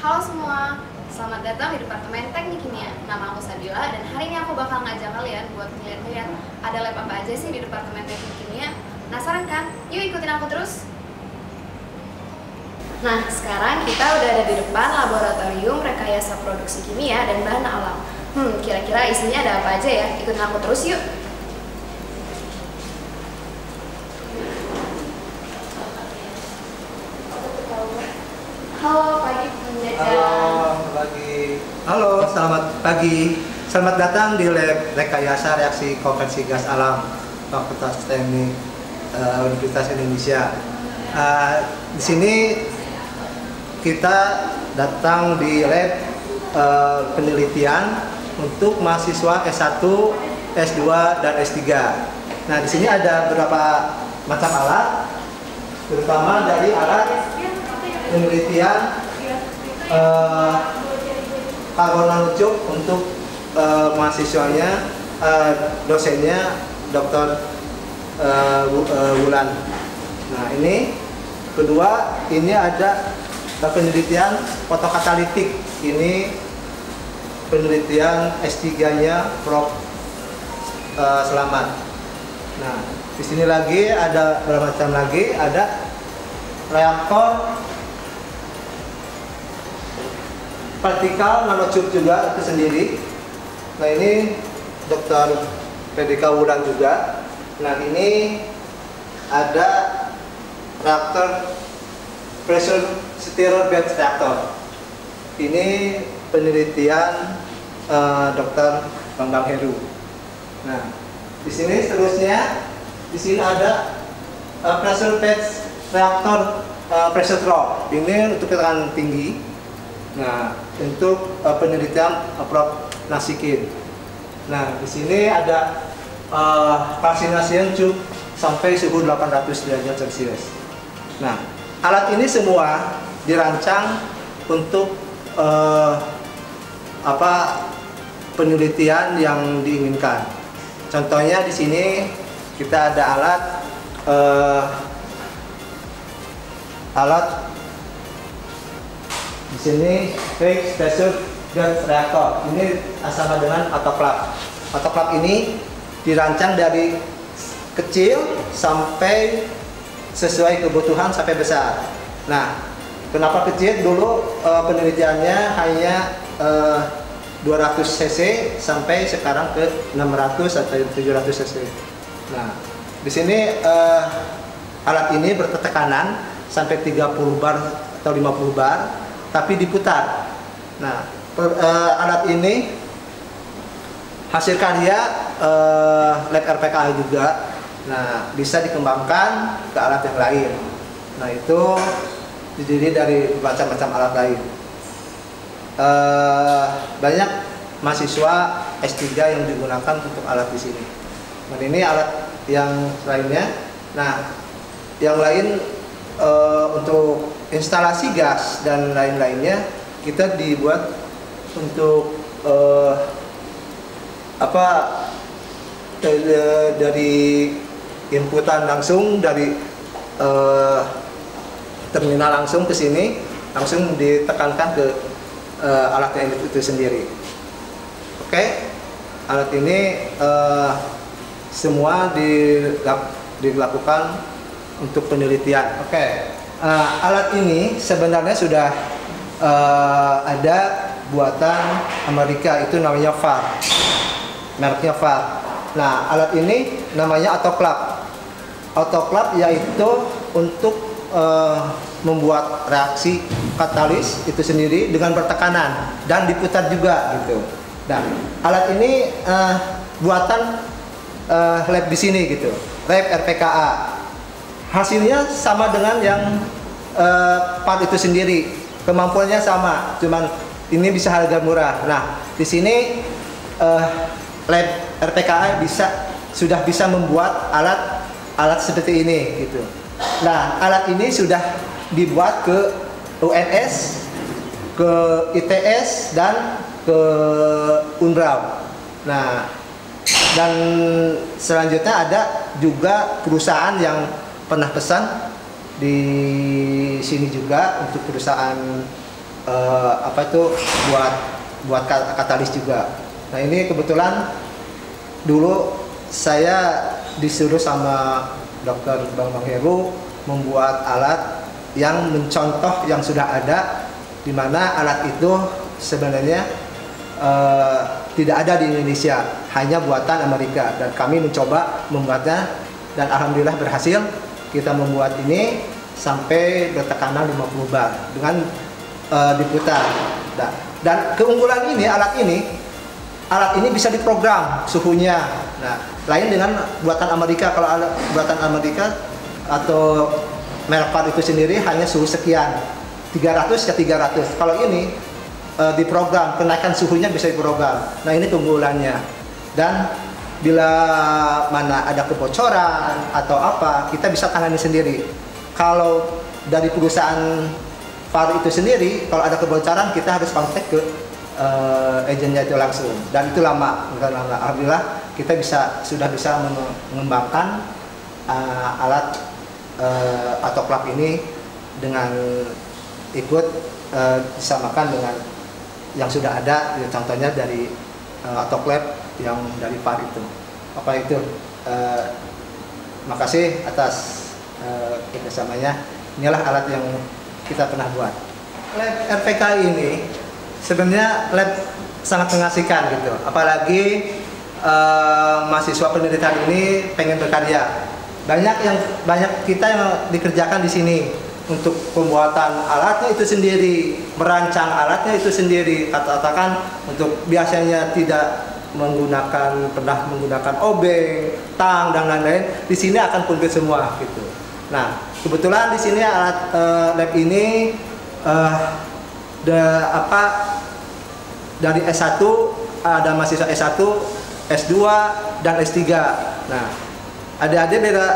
Halo semua, selamat datang di Departemen Teknik Kimia. Nama aku Sabila dan hari ini aku bakal ngajak kalian buat ngeliat-ngeliat ada lab apa aja sih di Departemen Teknik Kimia. Penasaran kan? Yuk ikutin aku terus. Nah, sekarang kita udah ada di depan laboratorium rekayasa produksi kimia dan bahan alam. Kira-kira isinya ada apa aja ya? Ikutin aku terus yuk. Halo, pagi penjajan. Halo, selamat pagi. Selamat datang di lab rekayasa reaksi konversi gas alam Fakultas Teknik Universitas Indonesia. Di sini kita datang di lab penelitian untuk mahasiswa S1, S2, dan S3. Nah, di sini ada beberapa macam alat, terutama dari alat penelitian karbon nanotube untuk mahasiswanya, dosennya Dr. Wulan. Nah, ini kedua, ini ada penelitian fotokatalitik. Ini penelitian S3-nya Prof. Selamat. Nah, di sini lagi ada beberapa macam lagi, ada reaktor partikel nanotube juga itu sendiri. Nah, ini Dr. Fedrika Wulan juga. Nah, ini ada reaktor pressure stirrer bed reactor. Ini penelitian Dr. Bambang Heru. Nah, di sini seterusnya, di sini ada pressure bed reactor pressure drop. Ini untuk tekanan tinggi. Nah, untuk penelitian Prof. Nasikin. Nah, di sini ada calcination tube sampai suhu 800 derajat Celcius. Nah, alat ini semua dirancang untuk penelitian yang diinginkan. Contohnya di sini kita ada alat di sini fixed pressure gas reactor. Ini sama dengan autoclave. Autoclave ini dirancang dari kecil sampai sesuai kebutuhan sampai besar. Nah, kenapa kecil? Dulu penelitiannya hanya 200 cc sampai sekarang ke 600 atau 700 cc. Nah, di sini alat ini bertekanan sampai 30 bar atau 50 bar, tapi diputar. Nah, alat ini hasil karya lab RPKA juga. Nah, bisa dikembangkan ke alat yang lain. Nah, itu terdiri dari macam-macam alat lain. Banyak mahasiswa S3 yang digunakan untuk alat di sini. Dan ini alat yang lainnya. Nah, yang lain untuk instalasi gas dan lain-lainnya kita dibuat untuk dari inputan langsung dari terminal langsung ke sini, langsung ditekankan ke alat yang itu sendiri. Oke, alat ini semua dilakukan untuk penelitian. Oke. Alat ini sebenarnya sudah ada buatan Amerika, itu namanya VAR, mereknya VAR. Nah, alat ini namanya autoclave. Autoclave yaitu untuk membuat reaksi katalis itu sendiri dengan bertekanan dan diputar juga gitu. Nah, alat ini buatan lab di sini gitu, lab RPKA. Hasilnya sama dengan yang part itu sendiri, kemampuannya sama, cuman ini bisa harga murah. Nah, di sini lab RPKA sudah bisa membuat alat seperti ini gitu. Nah, alat ini sudah dibuat ke UNS, ke ITS, dan ke Unbrau. Nah, dan selanjutnya ada juga perusahaan yang pernah pesan di sini juga untuk perusahaan apa itu buat katalis juga. Nah ini kebetulan dulu saya disuruh sama Dokter Bang Heru membuat alat yang mencontoh yang sudah ada, di mana alat itu sebenarnya tidak ada di Indonesia, hanya buatan Amerika, dan kami mencoba membuatnya dan alhamdulillah berhasil. Kita membuat ini sampai bertekanan 50 bar dengan diputar. Dan keunggulan ini alat ini bisa diprogram suhunya. Nah, lain dengan buatan Amerika. Kalau buatan Amerika atau merek itu sendiri hanya suhu sekian, 300 ke 300. Kalau ini diprogram, kenaikan suhunya bisa diprogram. Nah, ini keunggulannya. Dan bila mana ada kebocoran atau apa, kita bisa tangani sendiri. Kalau dari perusahaan VAR itu sendiri, kalau ada kebocoran kita harus kontak ke agennya itu langsung, dan itu lama. Alhamdulillah kita sudah bisa mengembangkan alat autoclave ini dengan ikut disamakan dengan yang sudah ada, contohnya dari autoclave yang dari VAR itu. Apa itu? Makasih atas kerjasamanya. Inilah alat yang kita pernah buat. Lab RPK ini sebenarnya lab sangat mengasihkan gitu, apalagi mahasiswa pendidikan ini pengen berkarya. Banyak kita yang dikerjakan di sini untuk pembuatan alatnya itu sendiri, merancang alatnya itu sendiri. Katakan untuk biasanya tidak pernah menggunakan obeng, tang dan lain-lain, di sini akan komplit semua gitu. Nah, kebetulan di sini alat lab ini dari S1 ada mahasiswa S1, S2 dan S3. Nah, adik-adik beda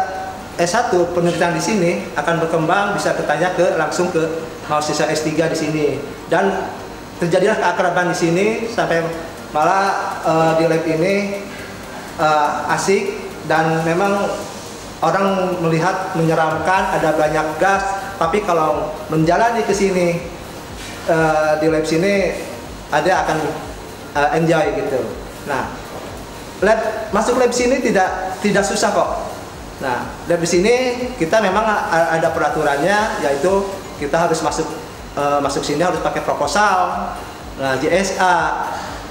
S1 penelitian di sini akan berkembang, bisa bertanya langsung ke mahasiswa S3 di sini, dan terjadilah keakraban di sini sampai malah di lab ini asik, dan memang orang melihat menyeramkan, ada banyak gas, tapi kalau menjalani ke sini di lab sini ada akan enjoy gitu. Nah, masuk lab sini tidak susah kok. Nah, lab di sini kita memang ada peraturannya, yaitu kita harus masuk sini harus pakai proposal, JSA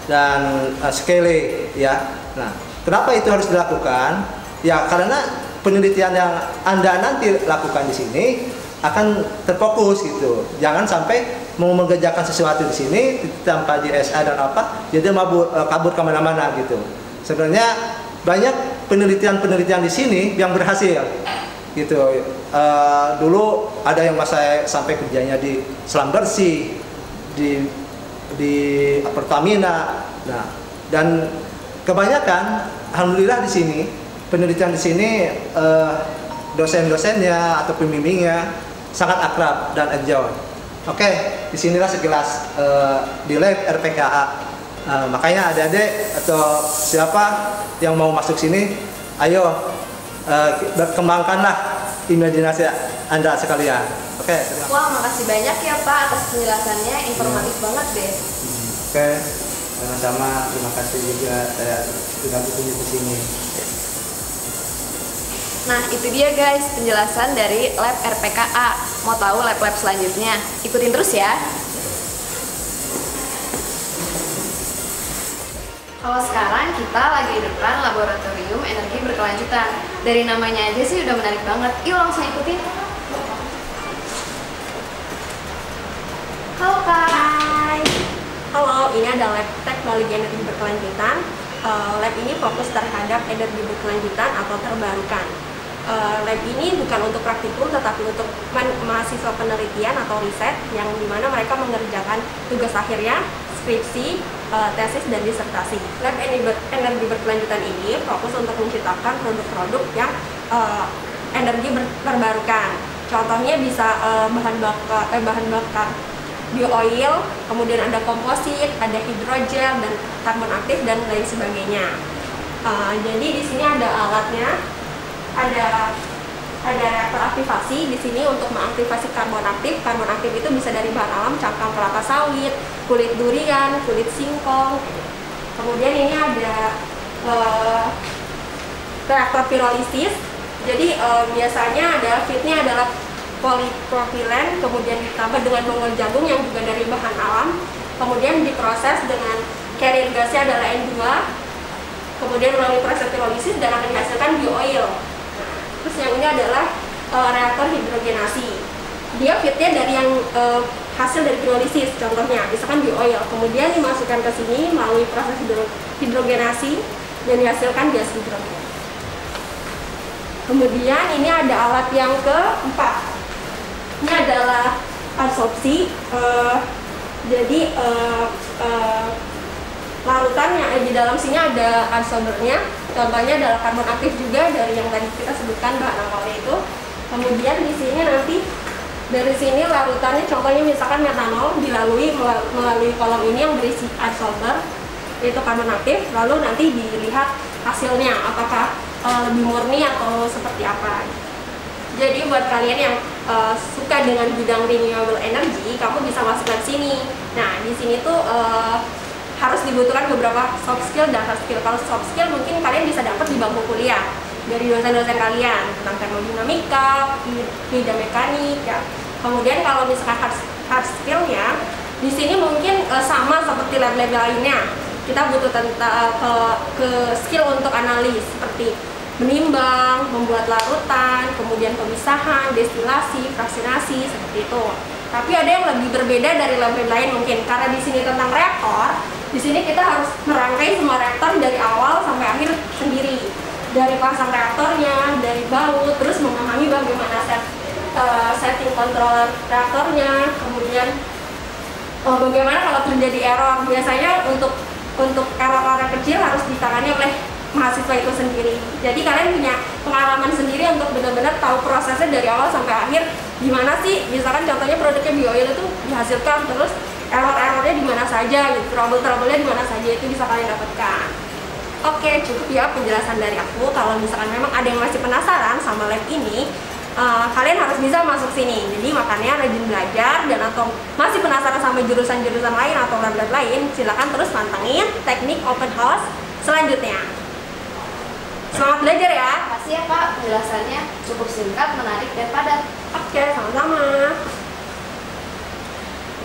dan skele ya. Nah, kenapa itu harus dilakukan? Ya karena penelitian yang Anda nanti lakukan di sini akan terfokus gitu. Jangan sampai mau mengerjakan sesuatu di sini tanpa JSA dan apa, jadi kabur kemana-mana gitu. Sebenarnya banyak penelitian di sini yang berhasil gitu. Dulu ada yang saya sampai kerjanya di selang bersih, di Pertamina. Nah, dan kebanyakan alhamdulillah di sini penelitian di sini dosen-dosennya atau pembimbingnya sangat akrab dan enjoy. Oke, disinilah sekilas di lab RPKA. Makanya adik-adik atau siapa yang mau masuk sini, ayo berkembangkanlah imajinasi Anda sekalian. Oke. Wah, makasih banyak ya Pak atas penjelasannya, informatif banget deh. Oke, sama-sama. Terima kasih juga saya sudah berkunjung ke sini. Nah, itu dia guys penjelasan dari lab RPKA. Mau tahu lab-lab selanjutnya? Ikutin terus ya. Kalau sekarang kita lagi di depan laboratorium energi berkelanjutan. Dari namanya aja sih udah menarik banget. Yuk langsung ikutin. Halo Kak. Hai. Halo, ini ada lab teknologi energi berkelanjutan. Lab ini fokus terhadap energi berkelanjutan atau terbarukan. Lab ini bukan untuk praktikum, tetapi untuk mahasiswa penelitian atau riset yang dimana mereka mengerjakan tugas akhirnya, skripsi, tesis, dan disertasi. Lab energi berkelanjutan ini fokus untuk menciptakan produk-produk yang energi terbarukan. Contohnya bisa bahan bakar bio-oil, kemudian ada komposit, ada hidrogel, dan karbon aktif, dan lain sebagainya. Jadi di sini ada alatnya, ada ada reaktor aktivasi di sini untuk mengaktifasi karbon aktif. Karbon aktif itu bisa dari bahan alam, cangkang kelapa sawit, kulit durian, kulit singkong. Kemudian ini ada reaktor pirolisis. Jadi biasanya ada feednya adalah polipropilen, kemudian ditambah dengan bonggol jagung yang juga dari bahan alam, kemudian diproses dengan carrier gasnya adalah N2, kemudian melalui proses pirolisis dan akan dihasilkan bioil. Terus yang ini adalah reaktor hidrogenasi. Dia feednya dari yang hasil dari pirolisis, contohnya misalkan bioil, kemudian dimasukkan ke sini melalui proses hidrogenasi dan dihasilkan gas hidrogen. Kemudian ini ada alat yang keempat. Ini adalah adsorpsi. Jadi larutan yang di dalam sini ada adsorbernya. Contohnya adalah karbon aktif juga dari yang tadi kita sebutkan bahan awalnya itu. Kemudian di sini nanti dari sini larutannya, contohnya misalkan metanol dilalui melalui kolom ini yang berisi adsorber, itu karbon aktif. Lalu nanti dilihat hasilnya apakah lebih murni atau seperti apa. Jadi buat kalian yang suka dengan bidang renewable energy, kamu bisa masukkan sini. Nah, di sini tuh harus dibutuhkan beberapa soft skill dan hard skill. Kalau soft skill mungkin kalian bisa dapat di bangku kuliah dari dosen-dosen kalian tentang termodinamika, bidang mekanik ya. Kemudian kalau misalkan hard skillnya, di sini mungkin sama seperti lab-lab lainnya. Kita butuh ke skill untuk analis seperti menimbang, membuat larutan, kemudian pemisahan, destilasi, fraksinasi, seperti itu. Tapi ada yang lebih berbeda dari lab-lab lain mungkin, karena di sini tentang reaktor. Di sini kita harus merangkai semua reaktor dari awal sampai akhir sendiri, dari pasang reaktornya, dari baut, terus memahami bagaimana setting controller reaktornya, kemudian bagaimana kalau terjadi error. Biasanya untuk error-error kecil harus ditangani oleh mahasiswa itu sendiri. Jadi kalian punya pengalaman sendiri untuk benar-benar tahu prosesnya dari awal sampai akhir. Gimana sih, misalkan contohnya produknya bioil itu dihasilkan, terus error-errornya di mana saja, gitu, trouble-trouble-nya di mana saja, itu bisa kalian dapatkan. Oke, cukup ya penjelasan dari aku. Kalau misalkan memang ada yang masih penasaran sama lab ini, kalian harus bisa masuk sini. Jadi makanya rajin belajar, dan atau masih penasaran sama jurusan-jurusan lain atau lab-lab lain, silakan terus pantengin teknik open house selanjutnya. Semangat belajar ya. Makasih ya Kak, penjelasannya cukup singkat, menarik, dan padat. Oke, sama-sama.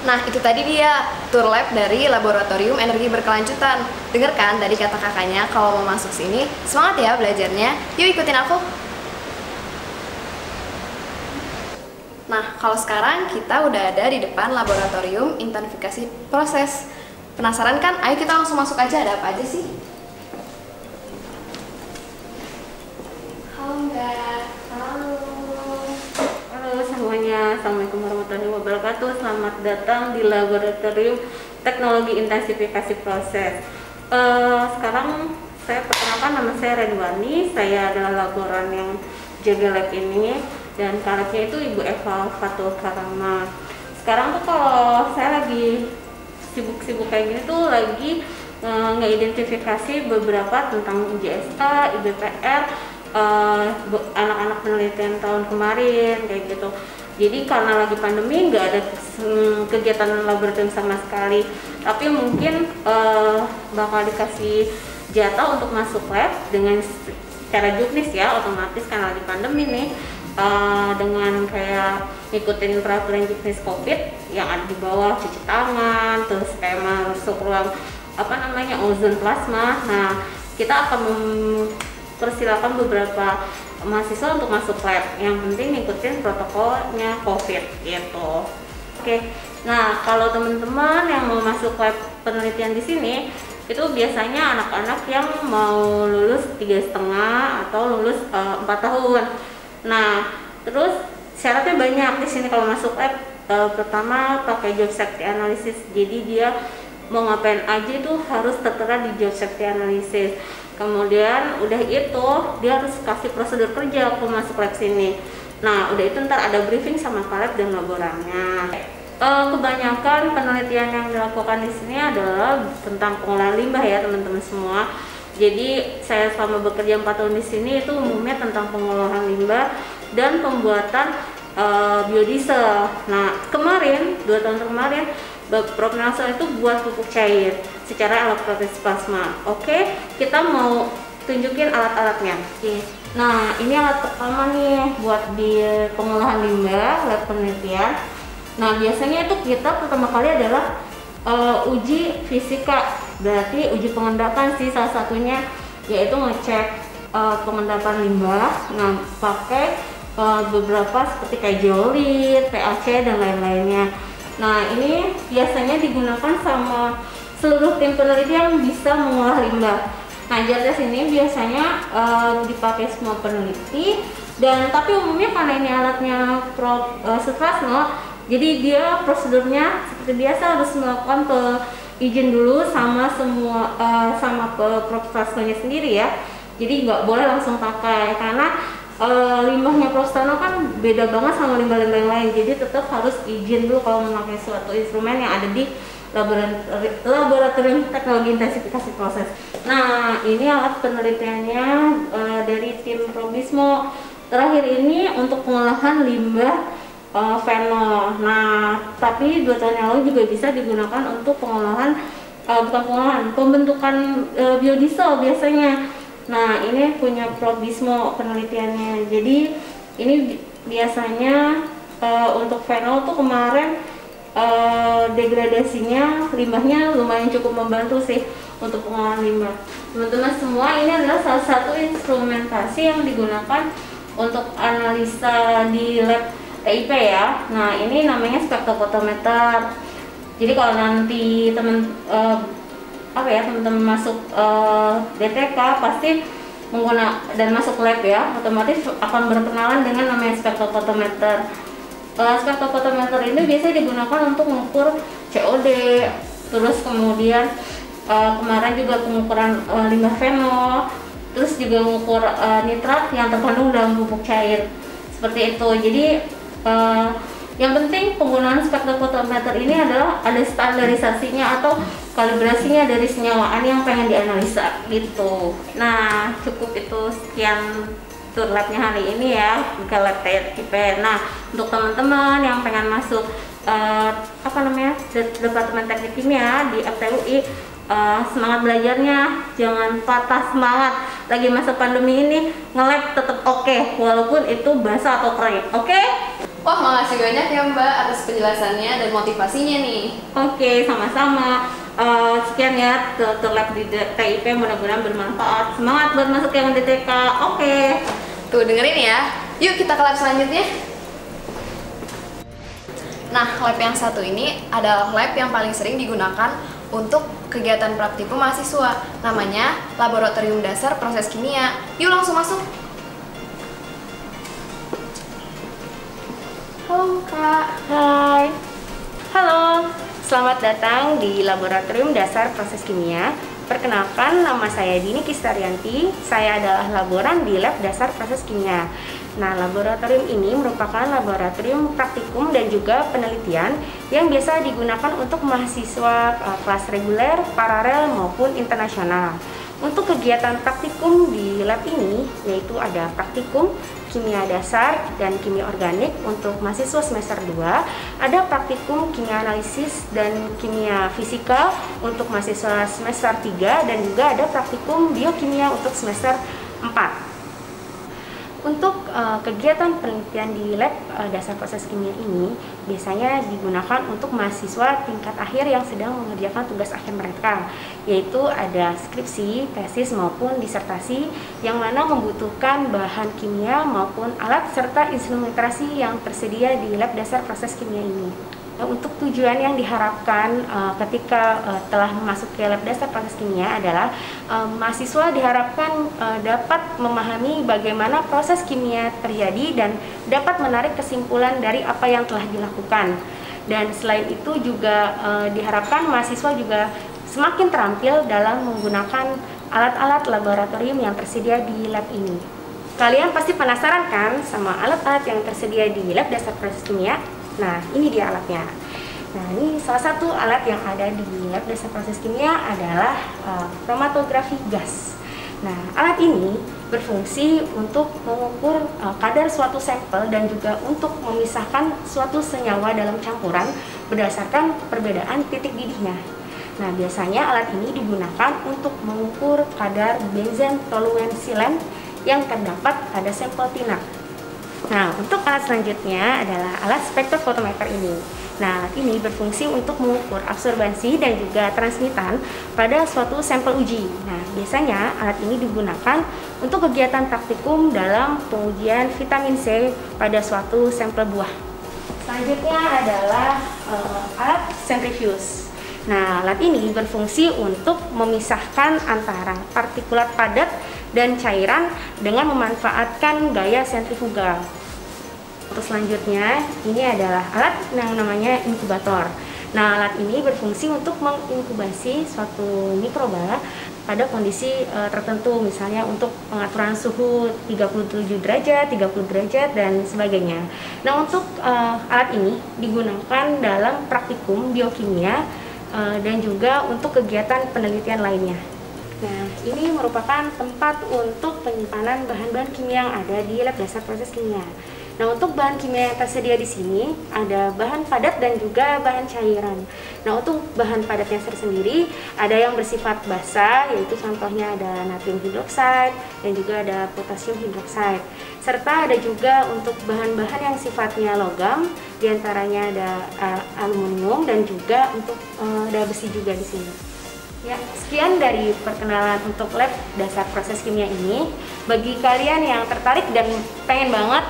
Nah, itu tadi dia tour lab dari Laboratorium Energi Berkelanjutan. Dengarkan tadi kata kakaknya kalau mau masuk sini, semangat ya belajarnya. Yuk ikutin aku. Nah, kalau sekarang kita udah ada di depan Laboratorium Intensifikasi Proses. Penasaran kan? Ayo kita langsung masuk aja, ada apa aja sih? Halo Mbak. Halo semuanya, Assalamualaikum warahmatullahi wabarakatuh. Selamat datang di Laboratorium Teknologi Intensifikasi Proses. Sekarang saya perkenalkan, nama saya Redwani. Saya adalah laboran yang jaga lab ini, dan kalabnya itu Ibu Eva Fatul Karama. Sekarang tuh kalau saya lagi sibuk-sibuk kayak gini tuh lagi ngeidentifikasi beberapa tentang JSA, IBPR, anak-anak penelitian tahun kemarin kayak gitu. Jadi karena lagi pandemi nggak ada kegiatan laboratorium sama sekali, tapi mungkin bakal dikasih jatah untuk masuk lab dengan secara juknis ya, otomatis karena lagi pandemi nih, dengan kayak ngikutin peraturan juknis COVID yang ada di bawah, cuci tangan, terus kayak masuk ruang ozon plasma. Nah, kita akan persilakan beberapa mahasiswa untuk masuk lab, yang penting ngikutin protokolnya COVID gitu. Oke, nah kalau teman-teman yang mau masuk lab penelitian di sini, itu biasanya anak-anak yang mau lulus 3,5 atau lulus 4 tahun. Nah, terus syaratnya banyak di sini kalau masuk lab. Pertama pakai job safety analysis, jadi dia mau ngapain aja itu harus tertera di job safety analysis. Kemudian udah itu dia harus kasih prosedur kerja waktu masuk lab sini. Nah, udah itu ntar ada briefing sama lab dan laborannya. Kebanyakan penelitian yang dilakukan di sini adalah tentang pengolahan limbah ya teman-teman semua. Jadi saya selama bekerja 4 tahun di sini itu umumnya tentang pengolahan limbah, dan pembuatan biodiesel. Nah, kemarin 2 tahun kemarin Prof Nelson itu buat pupuk cair secara elektrolysis plasma. Oke, kita mau tunjukin alat-alatnya. Oke. Nah, ini alat pertama nih buat di pengolahan limbah, lab penelitian. Nah, biasanya itu kita pertama kali adalah uji fisika, berarti uji pengendapan sih salah satunya, yaitu ngecek pengendapan limbah. Nah, pakai beberapa seperti kayak zeolit, PAC dan lain-lainnya. Nah, ini biasanya digunakan sama seluruh tim peneliti yang bisa mengolah limbah. Nah, jar tes ini biasanya dipakai semua peneliti, dan tapi umumnya karena ini alatnya Prof Sutrasno, jadi dia prosedurnya seperti biasa harus melakukan izin dulu sama semua sama Prof Sutrasno-nya sendiri ya. Jadi nggak boleh langsung pakai karena limbahnya Prof Sutrasno kan beda banget sama limbah-limbah yang lain. Jadi tetap harus izin dulu kalau memakai suatu instrumen yang ada di laboratorium teknologi intensifikasi proses. Nah, ini alat penelitiannya dari tim Probismo. Terakhir ini untuk pengolahan limbah fenol. Nah, tapi 2 tahun yang lalu juga bisa digunakan untuk pengolahan pembentukan biodiesel biasanya. Nah, ini punya Probismo penelitiannya. Jadi ini biasanya untuk fenol tuh kemarin degradasinya limbahnya lumayan cukup membantu sih untuk pengolahan limbah. Teman-teman semua, ini adalah salah satu instrumentasi yang digunakan untuk analisa di lab TIP ya. Nah, ini namanya spektrofotometer. Jadi kalau nanti teman-teman masuk DTK pasti menggunakan dan masuk lab ya, otomatis akan berkenalan dengan namanya spektrofotometer. Spektrofotometer ini biasanya digunakan untuk mengukur COD, terus kemudian kemarin juga pengukuran limbah fenol, terus juga mengukur nitrat yang terkandung dalam pupuk cair seperti itu. Jadi yang penting penggunaan spektrofotometer ini adalah ada standarisasinya atau kalibrasinya dari senyawaan yang pengen dianalisa gitu. Nah, cukup itu, sekian tour labnya hari ini ya ke lab TIP. Nah, untuk teman-teman yang pengen masuk Departemen Teknik Kimia di FTUI, semangat belajarnya, jangan patah semangat. Lagi masa pandemi ini nge-lab tetap oke, walaupun itu basah atau kering. Oke? Wah, makasih banyak ya Mbak atas penjelasannya dan motivasinya nih. Oke, sama-sama. Sekian ya tour lab di TIP, mudah-mudahan bermanfaat. Semangat buat masuk yang DTK. Oke. Tuh, dengerin ya. Yuk kita ke lab selanjutnya. Nah, lab yang satu ini adalah lab yang paling sering digunakan untuk kegiatan praktikum mahasiswa. Namanya Laboratorium Dasar Proses Kimia. Yuk langsung masuk. Halo Kak. Hai. Halo. Selamat datang di Laboratorium Dasar Proses Kimia. Perkenalkan, nama saya Dini Kistarianti. Saya adalah laboran di Lab Dasar Proses Kimia. Nah, laboratorium ini merupakan laboratorium praktikum dan juga penelitian yang biasa digunakan untuk mahasiswa kelas reguler, paralel maupun internasional. Untuk kegiatan praktikum di lab ini yaitu ada praktikum kimia dasar dan kimia organik untuk mahasiswa semester 2, ada praktikum kimia analisis dan kimia fisika untuk mahasiswa semester 3, dan juga ada praktikum biokimia untuk semester 4. Untuk kegiatan penelitian di lab dasar proses kimia ini biasanya digunakan untuk mahasiswa tingkat akhir yang sedang mengerjakan tugas akhir mereka, yaitu ada skripsi, tesis maupun disertasi yang mana membutuhkan bahan kimia maupun alat serta instrumentasi yang tersedia di lab dasar proses kimia ini. Untuk tujuan yang diharapkan ketika telah masuk ke lab dasar proses kimia adalah mahasiswa diharapkan dapat memahami bagaimana proses kimia terjadi dan dapat menarik kesimpulan dari apa yang telah dilakukan. Dan selain itu juga diharapkan mahasiswa juga semakin terampil dalam menggunakan alat-alat laboratorium yang tersedia di lab ini. Kalian pasti penasaran kan sama alat-alat yang tersedia di lab dasar proses kimia? Nah, ini dia alatnya. Nah, ini salah satu alat yang ada di lab dasar proses kimia adalah kromatografi gas. Nah, alat ini berfungsi untuk mengukur kadar suatu sampel dan juga untuk memisahkan suatu senyawa dalam campuran berdasarkan perbedaan titik didihnya. Nah, biasanya alat ini digunakan untuk mengukur kadar benzen toluensilen yang terdapat pada sampel tinap. Nah, untuk alat selanjutnya adalah alat spektrofotometer ini. Nah, alat ini berfungsi untuk mengukur absorbansi dan juga transmitan pada suatu sampel uji. Nah, biasanya alat ini digunakan untuk kegiatan praktikum dalam pengujian vitamin C pada suatu sampel buah. Selanjutnya adalah alat centrifuge. Nah, alat ini berfungsi untuk memisahkan antara partikulat padat dan cairan dengan memanfaatkan gaya sentrifugal. Untuk selanjutnya, ini adalah alat yang namanya inkubator. Nah, alat ini berfungsi untuk menginkubasi suatu mikroba pada kondisi tertentu, misalnya untuk pengaturan suhu 37 derajat, 30 derajat, dan sebagainya. Nah, untuk alat ini digunakan dalam praktikum biokimia dan juga untuk kegiatan penelitian lainnya. Nah, ini merupakan tempat untuk penyimpanan bahan-bahan kimia yang ada di lab dasar proses kimia. Nah, untuk bahan kimia yang tersedia di sini ada bahan padat dan juga bahan cairan. Nah, untuk bahan padatnya sendiri ada yang bersifat basah, yaitu contohnya ada natrium hidroksida dan juga ada potasium hidroksida. Serta ada juga untuk bahan-bahan yang sifatnya logam, diantaranya ada aluminium dan juga untuk ada besi juga di sini. Ya, sekian dari perkenalan untuk lab dasar proses kimia ini. Bagi kalian yang tertarik dan pengen banget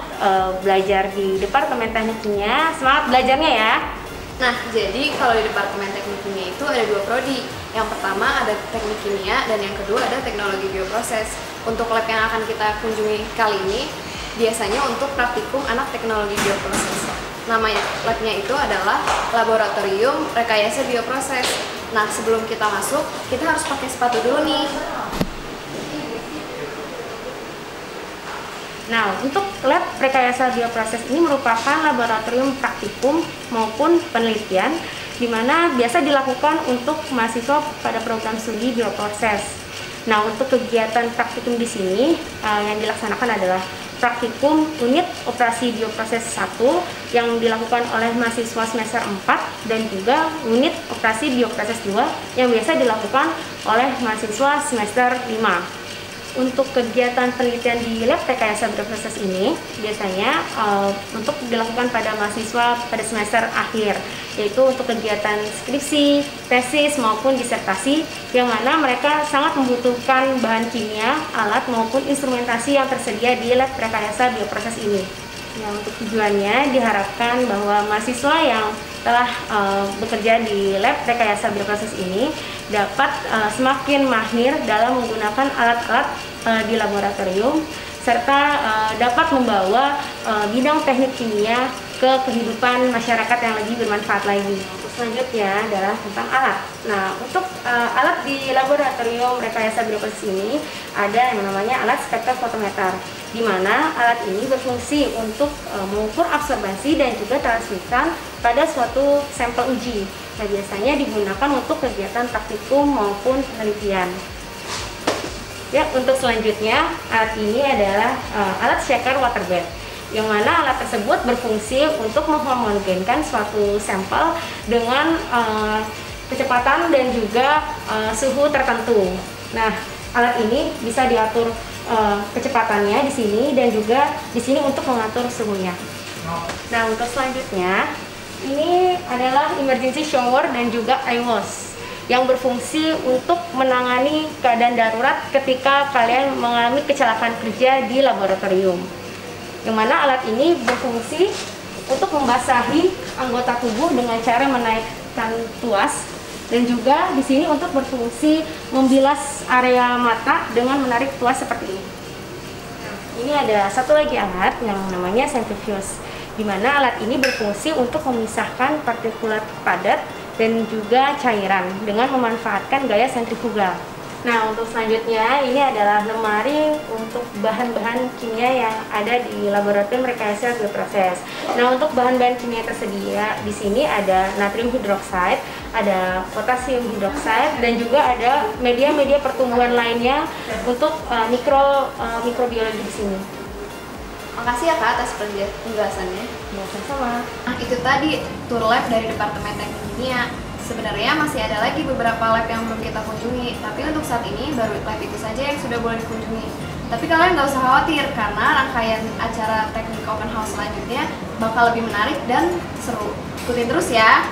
belajar di Departemen Teknik Kimia, semangat belajarnya ya. Nah, jadi kalau di Departemen Teknik Kimia itu ada 2 prodi. Yang pertama ada Teknik Kimia dan yang kedua ada Teknologi Bioproses. Untuk lab yang akan kita kunjungi kali ini biasanya untuk praktikum anak Teknologi Bioproses. Nama labnya itu adalah Laboratorium Rekayasa Bioproses. Nah, sebelum kita masuk, kita harus pakai sepatu dulu nih. Nah, untuk lab rekayasa bioproses ini merupakan laboratorium praktikum maupun penelitian di mana biasa dilakukan untuk mahasiswa pada program studi bioproses. Nah, untuk kegiatan praktikum di sini yang dilaksanakan adalah praktikum unit operasi bioproses 1 yang dilakukan oleh mahasiswa semester 4 dan juga unit operasi bioproses 2 yang biasa dilakukan oleh mahasiswa semester 5. Untuk kegiatan penelitian di lab rekayasa bioproses ini biasanya untuk dilakukan pada mahasiswa pada semester akhir, yaitu untuk kegiatan skripsi, tesis maupun disertasi yang mana mereka sangat membutuhkan bahan kimia, alat maupun instrumentasi yang tersedia di lab rekayasa bioproses ini. Ya, untuk tujuannya diharapkan bahwa mahasiswa yang telah bekerja di lab rekayasa bioproses ini dapat semakin mahir dalam menggunakan alat-alat di laboratorium serta dapat membawa bidang teknik kimia ke kehidupan masyarakat yang lebih bermanfaat lagi. Selanjutnya adalah tentang alat. Nah, untuk alat di laboratorium rekayasa bioproses ini ada yang namanya alat spektrofotometer, di mana alat ini berfungsi untuk mengukur absorbansi dan juga transmitan pada suatu sampel uji. Nah, biasanya digunakan untuk kegiatan praktikum maupun penelitian. Ya, untuk selanjutnya alat ini adalah alat shaker water bed, yang mana alat tersebut berfungsi untuk menghomogenkan suatu sampel dengan kecepatan dan juga suhu tertentu. Nah, alat ini bisa diatur kecepatannya di sini dan juga di sini untuk mengatur suhunya. Nah, untuk selanjutnya ini adalah emergency shower dan juga eye wash yang berfungsi untuk menangani keadaan darurat ketika kalian mengalami kecelakaan kerja di laboratorium. Yang mana alat ini berfungsi untuk membasahi anggota tubuh dengan cara menaikkan tuas dan juga di sini untuk berfungsi membilas area mata dengan menarik tuas seperti ini. Ini ada satu lagi alat yang namanya centrifuge, di mana alat ini berfungsi untuk memisahkan partikulat padat dan juga cairan dengan memanfaatkan gaya sentrifugal. Nah, untuk selanjutnya ini adalah lemari untuk bahan-bahan kimia yang ada di laboratorium rekayasa bioproses. Nah, untuk bahan-bahan kimia tersedia di sini ada natrium hidroksida, ada potasium hidroksida, dan juga ada media-media pertumbuhan lainnya untuk mikrobiologi di sini. Makasih ya Kak atas penjelasannya. Sama-sama. Nah, itu tadi tour lab dari Departemen Teknik Kimia. Sebenarnya masih ada lagi beberapa lab yang belum kita kunjungi, tapi untuk saat ini baru lab itu saja yang sudah boleh dikunjungi. Tapi kalian nggak usah khawatir, karena rangkaian acara teknik open house selanjutnya bakal lebih menarik dan seru. Ikutin terus ya!